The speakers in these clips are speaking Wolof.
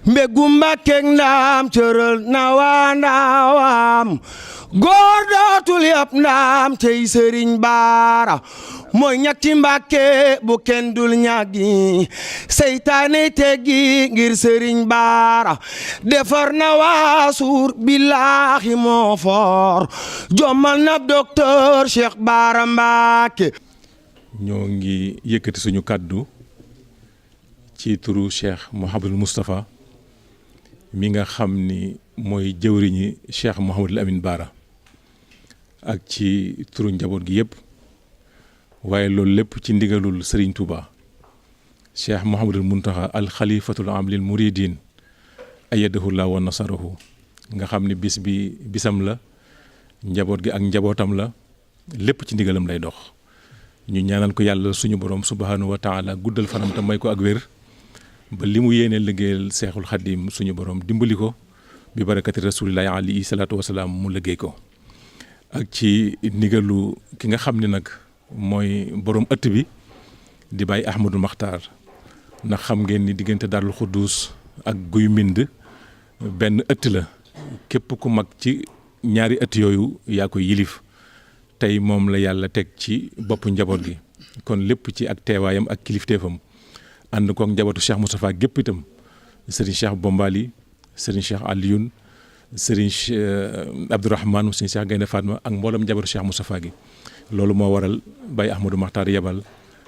mbégum Mbàkke ndaam cëral na waa ndaawam góor dootul yab ndaam tey Sëriñ Baara mooy ñetti Mbàkke bu kenn dul ñàggi seytaane teggi ngir Sëriñ Baara defar na waa Suur billaahi moo foor jommal na docteur Cheikh Baara Mbàkke. ñoo ngi yëkkati suñu kàddu ci turu Cheikh Mouhamadul Moustapha mi nga xam ni mooy jëwriñi Cheikh Mouhamadul Amin Baara ak ci turu njaboot gi yëpp waaye loolu lépp ci ndigalul Serigne Touba Cheikh Mouhamadul Muntaxa al xalifatul am lil muridin ayyadahu llahu wa nasarahu nga xam ni bis bi bisam la njaboot gi ak njabootam la lépp ci ndigalam lay dox. ñu ñaanal ko yàlla suñu borom subhanahu wa taala guddal fanam te may ko ak wér ba li mu yéene liggéeyal seexul xadim suñu borom dimbali ko bi barakati rasulillahi alayhi salaatu wasalaam mu liggéey ko ak ci ndigalu ki nga xam ne nag mooy borom ëtt bi di bàyyi Ahmadou Makhtar ndax xam ngeen ni diggante Darou Khoudoss ak Guy Mbind benn ëtt la képp ku mag ci ñaari ëtt yooyu yaa koy yilif tey moom la yàlla teg ci boppu njaboot gi kon lépp ci ak teewaayam ak kilifteefam ànd kook njabootu Cheikh Moustapha gépp itam Serigne Cheikh Bombali Serigne Cheikh Alioune Serigne Abdourahmane Serigne Cheikh Gaynde Fatma ak mboolem njabootu Cheikh Moustapha gi loolu moo waral Baye Ahmadou Makhtar yebal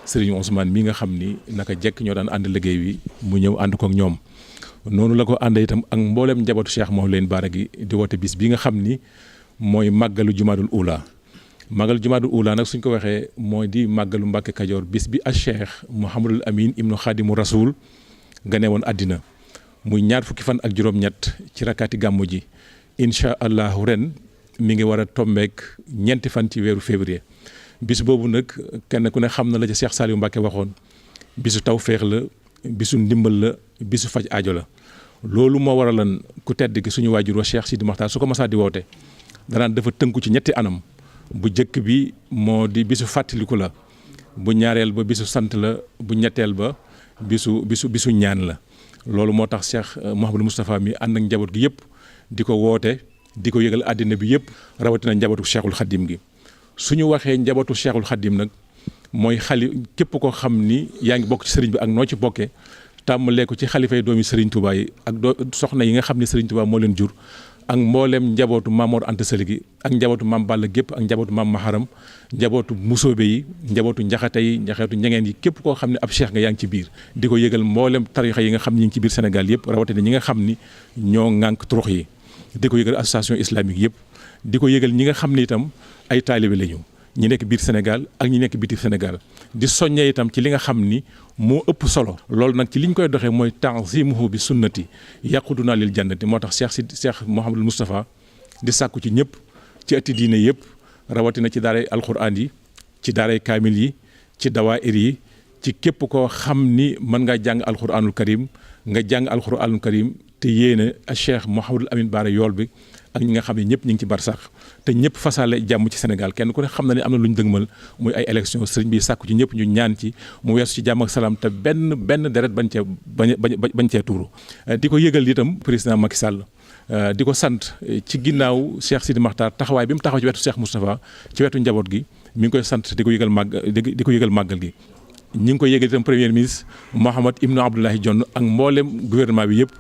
Serigne Ousmane mi nga xam ni naka jekk ñoo daan ànd liggéey wi mu ñëw ànd kook ñoom noonu la ko ànd itam ak mboolem njabootu Cheikh Mouhamadou Lamine Bara gi di woote bis bi nga xam ni mooy màggalu jumaadul ula màggalu jumaadul ula nag suñ ko waxee mooy di màggalu Mbàkke Kajoor bis bi a Cheikh Mouhamadul Amin ibnu Xaadimu Rasul gane woon àddina muy ñaar fukki fan ak juróom-ñett ci rakkaati gàmmu ji incha allahu ren mi ngi war a tombeek ñeenti fan ci weeru février bis boobu nag kenn ku ne xam na la ca Cheikh Saliou Mbàkke waxoon bisu tawféex la bisu ndimbal la bisu faj aajo la loolu moo waralan ku tedd gi suñu waajur wa Cheikh Sidi Makhtar su ko masaa di woote danaan dafa tënku ci ñetti anam bu jëkk bi moo di bisu fàttaliku la bu ñaareel ba bisu sant la bu ñetteel ba bisu ñaan la loolu moo tax Cheikh Mouhamadou Moustapha mi ànd ak njaboot gi yëpp di ko woote di ko yëgal àddina bi yëpp rawatina njabootu Cheikhul Khadim gi suñu waxee njabootu Cheikhul Khadim nag mooy képp koo xam ni yaa ngi bokk ci sëriñ bi ak noo ci bokkee tàmmalee ko ci xalifay doomi Sëriñ Touba yi ak soxna yi nga xam ne Sëriñ Touba moo leen jur ak mboolem njabootu Maam Mor Anta Sali gi ak njabootu Maam Balla gépp ak njabootu Maam Maharam njabootu Musoobe yi njabootu Njaxate yi njaxeetu ñangeen yi képp koo xam ne ab cheikh nga yaa ngi ci biir di ko yëgal mboolem tarixa yi nga xam ne ñi ngi ci biir Sénégal yëpp rawatina ñi nga xam ni ñoo ŋànk turux yi di ko yëgal association islamique yëpp di ko yëgal ñi nga xam ne itam ay taalibe lañu ñi nekk biir Sénégal ak ñi nekk biti Sénégal di soññee itam ci li nga xam ni moo ëpp solo loolu nag ci li ñu koy doxee mooy ta'zimuhu bi sunnati yaquduna lil jannati moo tax Cheikh Mouhamadul Moustapha di sàkku ci ñëpp ci ëtti diine yëpp rawatina ci daaray alquran yi ci daaray kaamil yi ci dawaayir yi ci képp koo xam ni mën ngaa jàng alquranul karim nga jàng alquranul karim te yéene a Cheikh Mouhamadul Amin Bara yool bi ak ñi nga xam ne ñëpp ñu ngi ci barsax te ñëpp fasaale jàmm ci Sénégal kenn ku ne xam na ne am na lu ñu dëgmal muy ay élection sëriñ bi sàkku ci ñëpp ñu ñaan ci mu weesu ci jàmm ak salaam te benn deret bañ cee tuuru di ko yëgal itam président Macky Sall di ko sant ci ginnaaw Cheikh Sidi Makhtar taxawaay bi mu taxaw ci wetu Cheikh Moustapha ci wetu njaboot gi mi ngi koy sant di ko yëgal màggal gi ñi ngi koy yëgal itam premier ministre Mahammed Ibn Abdoulaye Dionne ak mboolem gouvernement bi yëpp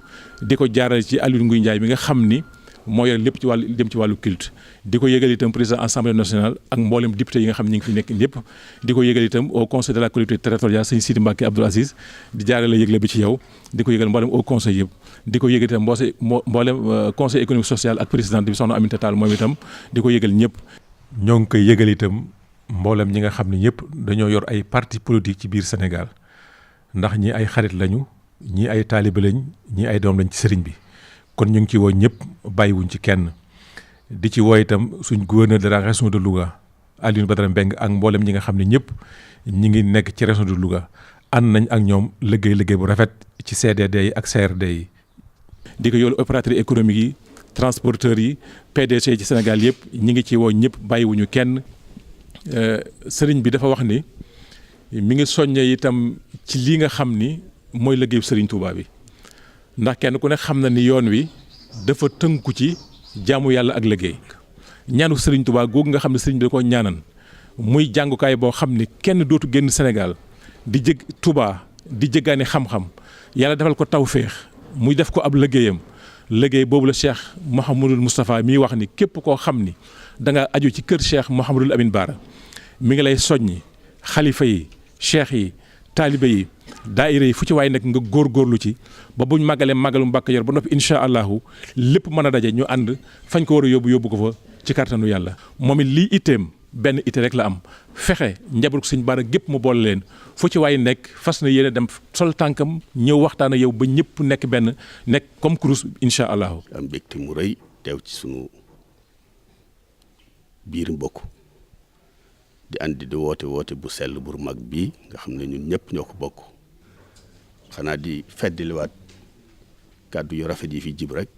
di ko jaarale ci Aliou Ngouille Ndiaye mi nga xam ni moo yore lépp ci wàllu dem ci wàllu culte di ko yëgal itam président assemblée nationale ak mboolem député yi nga xam ne ñu ngi fi nekk lépp di ko yëgal itam au conseil de la collectivité territoriale sëñ Sidi Mbacké Abdoul Aziz di jaarale yëgle bi ci yow di ko yëgal mboolem au conseil yëpp di ko yëgal itam mboolem conseil économique social ak président bi soxna Aminata Tall moom itam di ko yëgal ñëpp. ñoo ngi koy yëgal itam mboolem ñi nga xam ne ñëpp dañoo yor ay parti politique ci biir Sénégal ndax ñi ay xarit lañu ñi ay taalibe lañ ñi ay doom lañ ci sëriñ bi kon ñu ngi ci woo ñëpp bàyyiwuñ ci kenn di ci woo itam suñ gouverneur de la région de Louga Alioune Badara Mbengue ak mboolem ñi nga xam ne ñëpp ñi ngi nekk ci région de Louga ànd nañ ak ñoom liggéey bu rafet ci CDD yi ak CRD yi. di ko yoolu opérateur économique yi transporteurs yi PDC ci Sénégal yëpp ñi ngi ci woo ñëpp bàyyiwuñu kenn sëriñ bi dafa wax ni mi ngi soññee itam ci lii nga xam ni mooy liggéeyu sëriñ Touba bi ndax kenn ku ne xam na ni yoon wi dafa tënku ci jaamu yàlla ak liggéey ñaanu Serigne Touba googu nga xam ne Serigne bi da koo ñaanan muy jàngukaay boo xam ni kenn dootu génn Sénégal di jëg Touba di jëggaani xam-xam yàlla defal ko tawféex muy def ko ab liggéeyam liggéey boobu la Cheikh Mouhamadul Moustapha miy wax ni képp koo xam ni da nga aju ci kër Cheikh Mouhamadul Amine Bara mi ngi lay soññi xalifa yi cheikh yi taalibe yi daayira yi fu ci waay nekk nga góorgóorlu ci ba buñ màggalee màggalu Mbàkke Kajoor ba noppi incha allahu lépp mën a daje ñu ànd fañ ko war a yóbbu ko fa ci kàttanu yàlla. moom it lii itteem benn itte rek la am fexe njabootu Sëñ Bara gépp mu boole leen fu ci waay nekk fas na yéene dem sol tànkam ñëw waxtaan ak yow ba ñëpp nekk benn nekk comme kurus incha allahu. am mbégte mu rëy teew ci sunu biir mbokk di andi di woote bu sell bu mag bii nga xam ne ñun ñëpp ñoo ko bokk xanaa di feddaliwaat kàddu yu rafet yi fi jib rek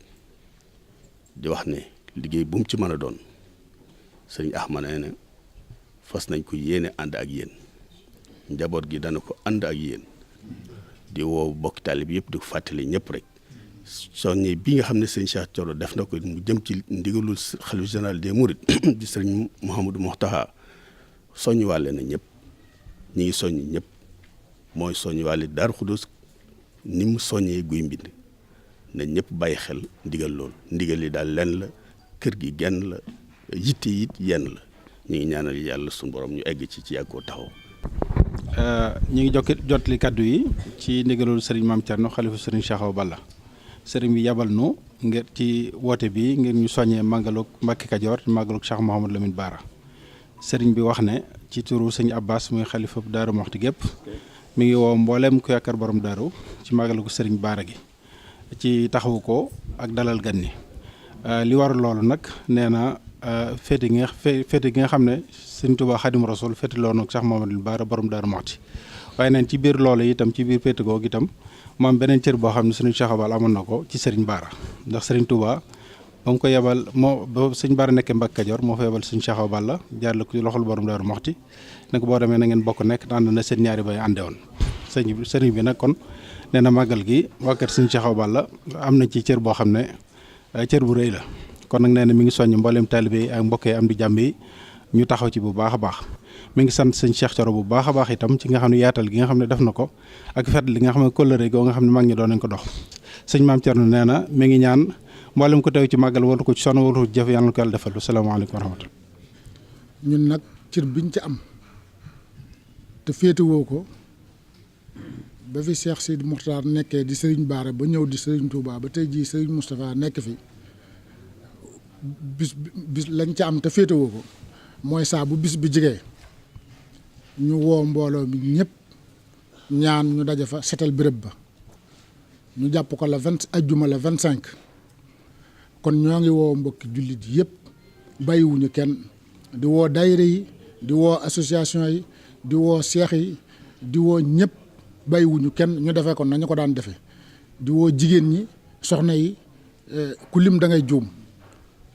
di wax ne liggéey bu mu ci mën a doon sëñ Ahmad nee na fas nañ ko yéene ànd ak yéen njaboot gi dana ko ànd ak yéen di woo bokki taalib yëpp di ko fàttali ñëpp rek soññe bi nga xam ne sëñ Cheikh Thioro def na ko mu jëm ci ndigalul xalifa général des mourides di sëriñ Mouhamadou Mokhtaha soññ wàlle na ñëpp ñi ngi soññ ñëpp mooy soññ wàlle Daaru Xudus ni mu soññee guy mbind na ñëpp bàyyi xel ndigal loolu ndigal li daal lenn la kër gi genn la yitte it yenn la ñu ngi ñaanal yàlla suñu borom ñu egg ci yàgg koo taxaw. ñu ngi jotli kaddu yi ci ndigalul sëriñ Maam Thierno xalifa sëriñ Cheikh Awa Balla sëriñ bi yabal nu ngir ci woote bi ngir ñu soññee màggalug Mbàkke Kajoor màggalug Cheikh Mouhamadou Lamine Bara sëriñ bi wax ne ci turu sëñ Abbas muy xalifa Daaru Muxti gépp mi ngi woo mbooleem ku yaakaar borom daaru ci màggalu sëriñ Bara gi ci taxawu ko ak dalal gan ni li war loolu nag nee na féete gi nga xam ne sëriñ Tuubaa Xaadimu Rasuul féete loolu nag Cheikh Mouhamadou Bara borom Daaru Muxti waaye neen ci biir loolu itam ci biir féete googu itam moom beneen cër boo xam ne sëriñ Cheikh Awa Balla amoon na ko ci sëriñ Bara ndax sëriñ Tuubaa ba mu ko yebal ba sëñ Bara nekkee Mbàkke Kajoor moo fa yebal sëñ Cheikh Awa Balla jaarale ko ci loxol borom Daaru Muxti ne ko boo demee na ngeen bokk nekk ànd na seen ñaari bay ànde woon sëriñ bi nag kon nee na màggal gi waa kër sëñ Cheikh Awa Balla am na ci cër boo xam ne cër bu rëy la kon nag nee na mi ngi soññ mbooleem taalibe yi ak mbokk yi am di jàmm yi ñu taxaw ci bu baax a baax mi ngi sant sëñ Cheikh Thioro bu baax a baax itam ci nga xam ne yaatal gi nga xam ne def na ko ak fet li nga xam ne kóllëre goo nga xam ne mag ñi doon nañ ko dox sëñ Maam Thierno nee na mi ngi ñaan mboolem ko teew ci màggal wala ko ci sonn wala ko ci jëf yàlla na ko yàlla defal salaamaaleykum wa rahmatulah. ñun nag cër biñ ci am te féetewoo ko ba fi Cheikh Sidi Mokhtar nekkee di Serigne Bara ba ñëw di Serigne Touba ba tey jii Serigne Moustapha nekk fi bis lañ ca am te féetewoo ko mooy saa bu bis bi jigee ñu woo mbooloo mi ñëpp ñaan ñu daje fa setal béréb ba ñu jàpp ko ajjuma la 25. kon ñoo ngi woo mbokki jullit yëpp bàyyiwuñu kenn di woo daayira yi di woo association yi di woo seex yi di woo ñëpp bàyyiwuñu kenn ñu defee ko nañu ko daan defee di woo jigéen ñi soxna yi ku lim da ngay juum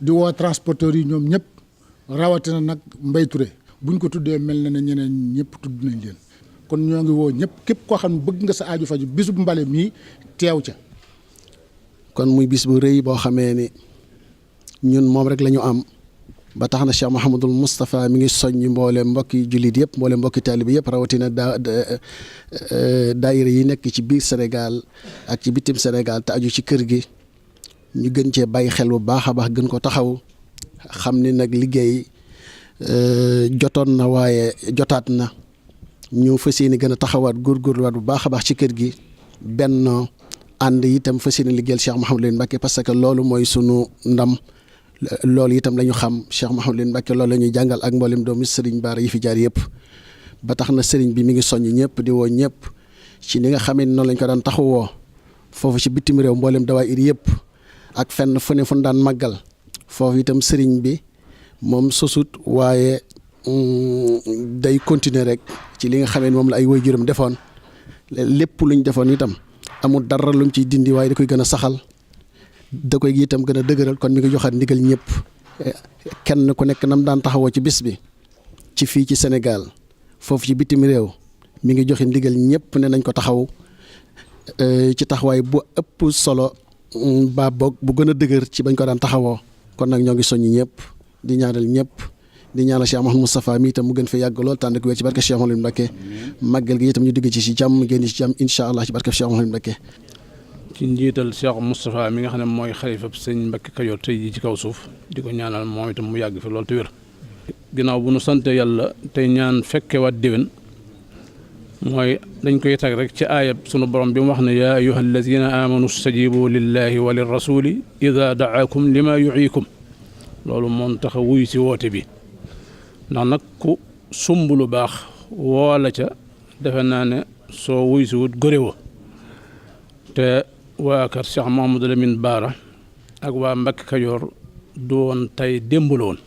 di woo transporteurs yi ñoom ñëpp rawatina nag Mbay Touré buñ ko tuddee mel na ne ñeneen ñëpp tudd nañ leen kon ñoo ngi woo ñëpp képp koo xam ne bëgg nga sa aaju faju bisub mbale mii teew ca. kon muy bis bu rëy boo xamee ni ñun moom rek la ñu am ba tax na Cheikh Mouhamadul Moustapha mi ngi soññ mboole mbokki jullit yëpp mboole mbokki taalibe yëpp rawatina daayira yi nekk ci biir Sénégal ak ci bitim Sénégal te aju ci kër gi ñu gën cee bàyyi xel bu baax a baax gën ko taxaw xam ni nag liggéey jotoon na waaye jotaat na ñu fas yéene gën a taxawaat góorgóorluwaat bu baax a baax ci kër gi benn ànd itam fas yéene liggéeyal Cheikh Mouhamadou Lamine Mbacké parce que loolu mooy sunu ndam loolu itam la ñu xam Cheikh Mouhamadou Lamine Mbacké loolu la ñuy jàngal ak mboolem doomu Serigne Bara yi fi jaar yëpp ba tax na Serigne bi mi ngi soññ ñëpp di woo ñëpp ci ni nga xamee ni noonu lañ ko daan taxawoo foofu ci bitim réew mboolem dawaayir yëpp ak fenn fu ne fu daan màggal foofu itam Serigne bi moom sosut waaye day continuer rek ci li nga xamee ni moom la ay waajuram defoon lépp luñ defoon itam. amul dara lu mu ciy dindi waaye da koy gën a saxal da koy itam gën a dëgëral kon mi ngi joxaat ndigal ñëpp kenn ku nekk nam daan taxawoo ci bis bi ci fii ci Sénégal foofu ci bitim réew mi ngi joxe ndigal ñëpp ne nañ ko taxaw ci taxawaay bu ëpp solo ba boog bu gën a dëgër ci bañ ko daan taxawoo. kon nag ñoo ngi soññi ñëpp di ñaanal ñëpp di ñaanal Cheikh Mouhamadou Moustapha mi itam mu gën fa yàgg lool tànn ko wér ci barke Cheikh Mouhamadou Mbacké màggal gi itam ñu dugg ci jàmm génn ci jàmm incha allah ci barke Cheikh Mouhamadou Mbacké. ci njiital Cheikh Moustapha mi nga xam ne mooy xalifa sëñ Mbacké Kajoor tey jii ci kaw suuf di ko ñaanal moom itam mu yàgg fi lool te wér. ginnaaw bu nu sante yàlla tey ñaan fekkewaat déwén mooy dañ koy tag rek ci aayab sunu borom bi mu wax ne yaa ayyuha alladina amanu stajibu lillahi wa lirrasuli ida daakum lima yuikum loolu moom tax a wuyu si woote bi ndax nag ku sumb lu baax woola ca defe naa ne soo wuyu si wut góréwa te waa kër Cheikh Mouhamadou Lamine Bara ak waa Mbacké Kajoor du woon tey démb la woon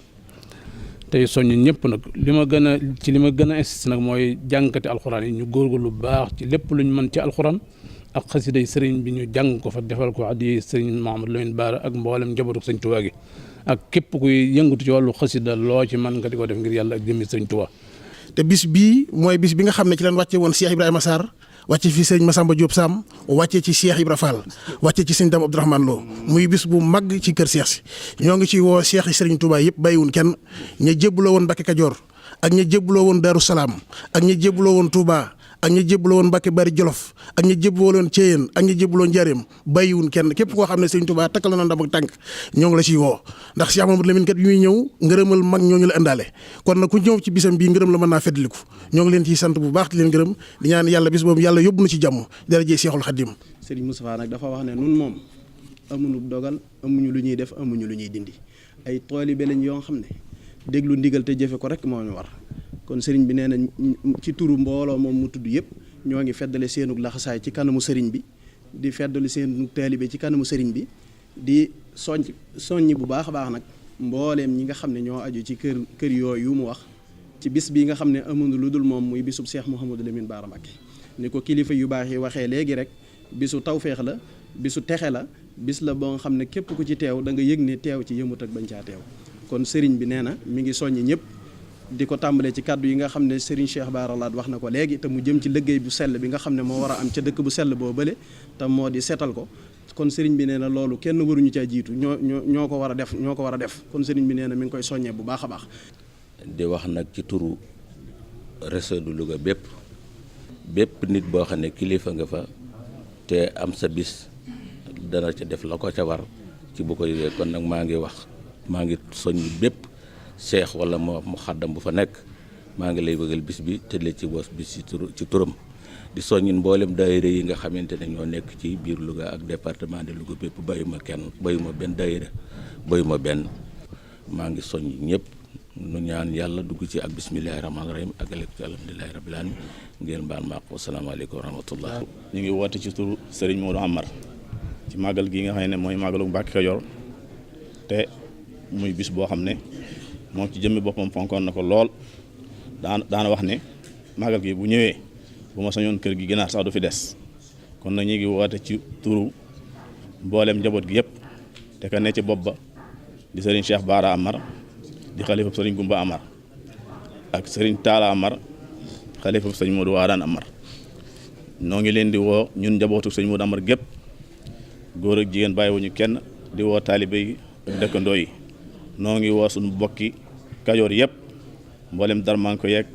tey soññ ñëpp nag li ma gën a insisté nag mooy jàngkati alxuraan yi ñu góorgóorlu bu baax ci lépp lu ñu mën ci alxuraan ak xasiday sëriñ bi ñu jàng ko fa defal ko addi sëriñ Mouhamadou Lamine Bara ak mboolem njabootu sëriñ Tuubaa gi ak képp kuy yëngatu ci wàllu xasida loo ci mën nga di ko def ngir yàlla ak jëmmi sëriñ Tuubaa. te bis bii mooy bis bi nga xam ne ci leen wàcce woon Cheikh Ibrahima Sarr wàcce fi sëriñ Massamba Diop Sam wàcce ci Cheikh Ibra Fall wàcce ci sëriñ Dame Abdourahmane Lo muy bis bu mag ci kër Cheikh si ñoo ngi ci woo Cheikh yi sëriñ Touba yëpp bàyyiwun kenn ña jébbaloo woon Mbacké Kajoor ak ña jébbaloo woon Darou Salaam ak ña jébbaloo woon Touba ak ña jébbaloo woon Mbacké Bari Jolof ak ña jébbaloo woon Thiéyène ak ña jébbaloo Njaaréem bàyyiwun kenn képp koo xam ne sëriñ Touba takkal na ndam ak tànk ñoo ngi la ciy woo ndax Cheikh Mamadou Lamine kat bi muy ñëw ngërëmal mag ñooñu la indaale kon nag ku ñëw ci bisam bii ngërëm la mën naa feddliku ñoo ngi leen ciy sant bu baax di leen gërëm di ñaan yàlla bis boobu yàlla yóbbu na ci jàmm darajee Seexul Xaddim. Serigne Moustapha nag dafa wax ne nun moom amuñu dogal amuñu lu ñuy def amuñu lu ñuy dindi ay taalibe lañ yoo xam ne déglu ndigal te jëfe ko rek moo ñu war kon Serigne bi nee na ci turu mbooloo moom mu tudd yëpp ñoo ngi feddale seenug laxasaay ci kanamu Serigne bi di feddali seen taalibe ci kanamu Serigne bi di soññi bu baax a baax nag mbooleem ñi nga xam ne ñoo aju ci kër yooyu mu wax ci bis bi nga xam ne amuñu lu dul moom muy bisub Cheikh Mouhamadou Lamine Bara Mbacké ni ko kilifa yu baax yi waxee léegi rek bisu tawféex la bisu texe la bis la boo nga xam ne képp ku ci teew da nga yëg ne teew ci yëmut ak bañ caa teew kon Serigne bi nee na mi ngi soññi ñëpp di ko tàmbalee ci kàddu yi nga xam ne Serigne Cheikh Bara Laat wax na ko léegi te mu jëm ci liggéey bu sell bi nga xam ne moo war a am ca dëkk bu sell boo bële te moo di seetal ko kon Serigne bi nee na loolu kenn waruñu caa jiitu ñoo ko war a def kon Serigne bi nee na mi ngi koy soññee bu baax a baax. di wax nag ci turu réseau du Louga bépp nit boo xam ne kilifa nga fa te am sa bis dana ca def la ko ca war ci bu ko yëgee kon nag maa ngi soññ bépp seex wala mu xaddam bu fa nekk maa ngi lay bëggal bis bi te le ci bos bis ci turam di soññin mboolem daayira yi nga xamante ne ñoo nekk ci biir Louga ak département de Louga bépp bayuma benn daayira bayuma benn maa ngi soññ ñëpp nu ñaan yàlla dugg ci ak bismillahi rahmaani rahim ak ëllëg ci alhamdulilahi rabbil alamin ngeen baal ma ak wasalaamaaleykum wa rahmatullah. ñu ngi woote ci turu Serigne Modou Amar ci màggal gi nga xam ne mooy màggalu Mbacké Kajoor te muy bis boo xam ne moom ci jëmmi boppam fonkoon na ko lool daana wax ne màggal gi bu ñëwee bu ma sañoon kër gi ginaar sax du fi des kon nag ñu ngi woote ci turu mboolem njaboot gi yëpp te ka ne ci bopp ba di Serigne Cheikh Bara Amar di xalifa Serigne Goumba Amar ak Serigne Talla Amar xalifa Serigne Modou Wadane Amar noo ngi leen di woo ñun njabootu Serigne Modou Amar gépp góor ak jigéen bàyyiwuñu kenn di woo taalibe yi ak dëkkandoo yi noo ngi woo suñu bokki Kajoor yëpp mboolem darmanko yeeg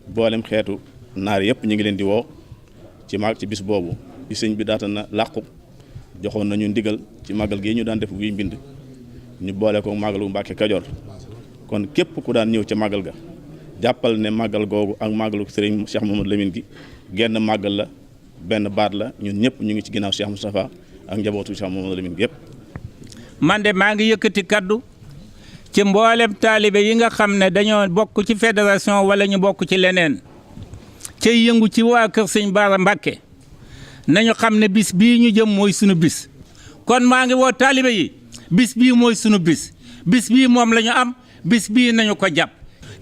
mboolem xeetu naar yëpp ñu ngi leen di woo ci bis boobu bi sëñ bi daata na làqu joxoon nañu ndigal ci màggal gi ñu daan def guy mbind ñu boole ko màggalu Mbacké Kajoor kon képp ku daan ñëw ca màggal ga jàppal ne màggal googu ak màggalu Serigne Cheikh Mamadou Lamine gi genn màggal la benn baat la ñun ñëpp ñu ngi ci ginnaaw Cheikh Moustapha ak njabootu Cheikh Mamadou Lamine gi yëpp. man de maa ngi yëkkati kaddu ci mboolem taalibe yi nga xam ne dañoo bokk ci fédération wala ñu bokk ci leneen cay yëngu ci waa kër Sëñ Bara Mbacké nañu xam ne bis bii ñu jëm mooy sunu bis kon maa ngi woo taalibe yi bis bii mooy sunu bis bii moom la ñu am bis bii nañu ko jàpp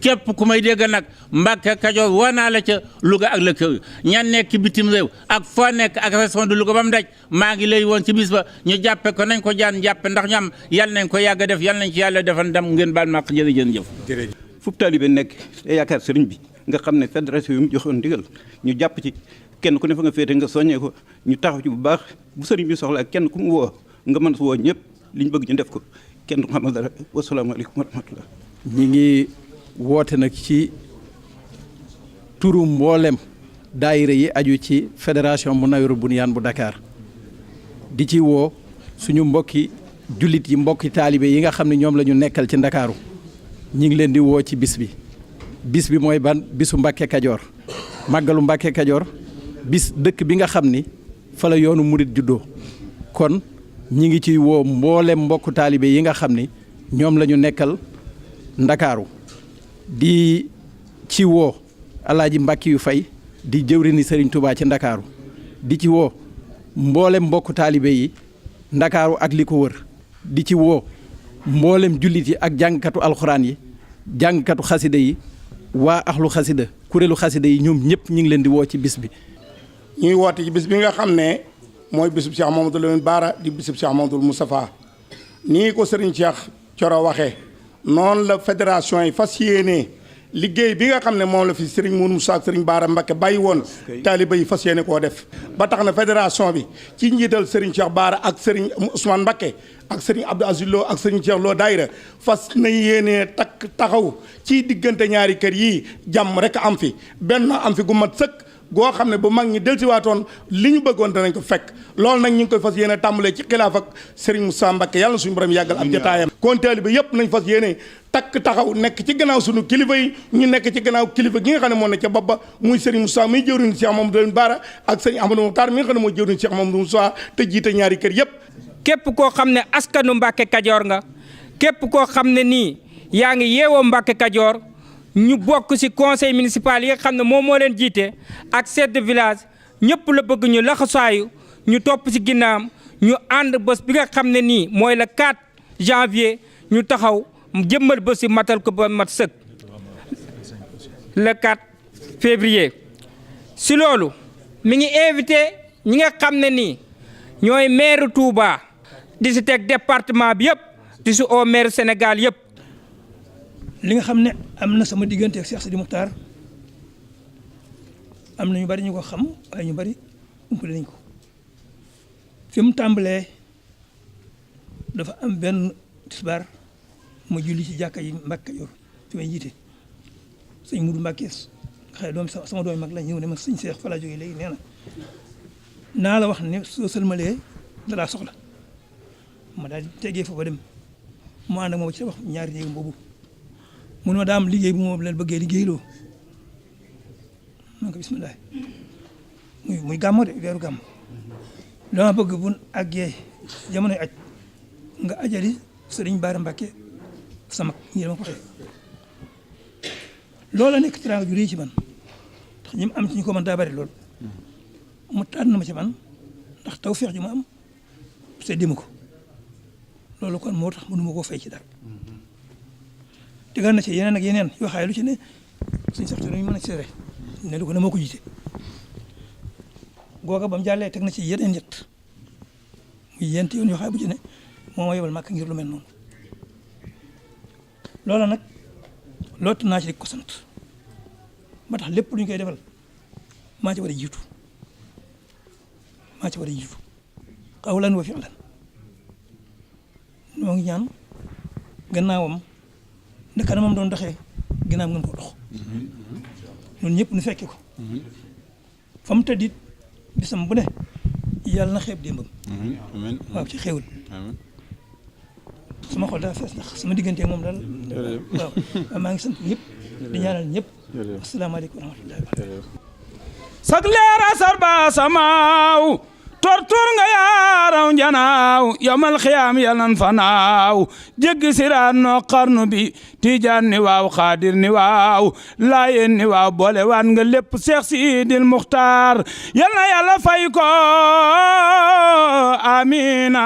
képp ku may dégg nag Mbacké Kajoor woo naa la ca Louga ak la kër ñan nekk bitim réew ak foo nekk ak région de Louga ba mu daj maa ngi lay woon ci bis ba ñu jàppe ko nañ ko jaan jàppe ndax ñu am yal nañ ko yàgg def yal nañ ci yàlla defal ndam ngeen baal maq jërëjëf. fu taalibe nekk te yaakaar sëriñ bi nga xam ne fédération yi mu joxoon ndigal ñu jàpp ci kenn ku ne fa nga féete nga soññee ko ñu taxaw ci bu baax bu sëriñ bi soxla kenn ku mu woo nga mën woo ñëpp liñ bëgg ñu def ko kenn du xamal dara wasalaamaaleykum wa rahmatullah. ñi ngi woote nag ci turu mboolem daayira yi aju ci fédération Munawwirul Bunyaan bu Dakar di ci woo suñu mbokki jullit yi mbokki taalibe yi nga xam ne ñoom la ñu nekkal ci Ndakaaru ñi ngi leen di woo ci bis bi mooy ban bisu Mbàkke Kajoor màggalu Mbàkke Kajoor bis dëkk bi nga xam ni fa la yoonu murit juddoo kon ñi ngi ciy woo mboolem mbokku taalibe yi nga xam ni ñoom la ñu nekkal Ndakaaru di ci woo Alaaji Mbàkke yu fay di jëwrini Sëriñ Tuubaa ci Ndakaaru di ci woo mboolem mbokku taalibe yi Ndakaaru ak li ko wër di ci woo mboolem jullit yi ak jàngkatu alxuraan yi jàngkatu xasida yi waa axlu xasida kuréelu xasida yi ñoom ñëpp ñu ngi leen di woo ci bis bi. ñuy woote ci bis bi nga xam ne mooy bisub Cheikh Mamadou Lamine Bara di bisub Cheikh Mamadou Moustapha nii ko Serigne Cheikh Thioro waxee noonu la fédération yi fas yéenee liggéey bi nga xam ne moom la fi Serigne Mourou Moussa ak Serigne Bara Mbacké bàyyi woon taaliba yi fas yéene koo def ba tax na fédération bi ci njiital Serigne Cheikh Bara ak Serigne Ousmane Mbacké ak Serigne Abdou Aziz Lo ak Serigne Cheikh Lo daayira fas na yéenee taxaw ci diggante ñaari kër yii jàmm rek am fi benn am fi gu mat sëkk goo xam ne bu mag ñi dellusiwaatoon li ñu bëggoon danañ ko fekk loolu nag ñu ngi koy fas yéene tàmbalee ci xilaaf ak Serigne Moussa Mbacké yàlla na suñu borom yàggal ab jotaayam kon taalibe yëpp nañ fas yéene takk taxaw nekk ci gannaaw suñu kilifa yi ñu nekk ci gannaaw kilifa gi nga xam ne moo ne ca bopp ba muy Serigne Moussa muy jëwriñ Cheikh Mamadou Lamine Bara ak Serigne Amadou Moukhtar mi nga xam ne mooy jëwriñ Cheikh Mamadou Moussa te jiite ñaari kër yëpp. képp koo xam ne askanu Mbàkke Kajoor nga képp koo xam ne nii yaa ngi yeewoo Mbàkke Kajoor ñu bokk ci conseil municipal yi nga xam ne moom moo leen jiite ak chef de village ñëpp la bëgg ñu laxasaayu ñu topp ci ginnaam ñu ànd bés bi nga xam ne nii mooy le 4 janvier ñu taxaw jëmmal bés yi matal ko ba mat sëkk le 4 février. si loolu mi ngi invité ñi nga xam ne nii ñooy maire Touba di si teg département bi yëpp di si au maire Sénégal yëpp. li nga xam ne am na sama diggante ak Cheikh Sidi Muxtaar am na ñu bari ñu ko xam waaye ñu bari umpale nañ ko fi mu tàmbalee dafa am benn tisbaar ma julli ci jàkka yi Mbàkke Kajoor fi may jiite sëñ Mudu Mbàkke nga xam ne doom sama doomi mag la ñëw ne ma sëñ Seex fa laa jógee léegi nee na naa la wax ne soo sëlmalee dalaa soxla ma daal di tegee fa ba dem mu ànd ak moom ci wax ñaari néegam boobu mun ma daa am liggéey bu moom leen bëggee liggéeyloo man ko bisimilah muy gàmmo de weeru gàmm dama bëgg bu àggee jamonoy aj nga ajali Sëriñ Bara Mbacké sama ñi dama ko waxee loola nekk teraanga ju rëy ci man ndax ñi am ci ñu ko mën daa bari lool mu tànn ma ci man ndax taw feex ju ma am seddima ko loolu kon moo tax mënu ma koo fay ci dara tegal na ci yeneen ak yeneen yoo xaye lu ci ne suñu sax ñu mën a seere ne lu ko ne moo ko jiite googa ba mu jàllee teg na ci yeneen ñett muy yent yoon yoo xaye bu ci ne moo ma yebal màkk ngir lu mel noonu loola nag lootu naa ci di ko sant ba tax lépp lu ñu koy defal maa ci war a jiitu xawlan wa fi'lan noo ngi ñaan gannaawam ne kanamam doon doxee ginnaaw ngeen ko dox ñun ñëpp nu fekke ko fa mu tëddit bisam bu ne yàlla na xeeb démbam waaw ci xéewal sama xol daal fees ndax sama diggante moom daal waaw maa ngi sant ñëpp di ñaanal ñëpp asalaamaaleykum wa rahmatullahi wa barakatuh sag leera sarba samaaw tortur nga yaaraw njanaaw yomal xiyaam yal nan fanaaw jéggi siraat noo xarnu bi tijaan ni waaw xaadir ni waaw laayeen ni waaw boole waan nga lépp Seex Sidil Muxtaar yal na yàlla fay ko amiina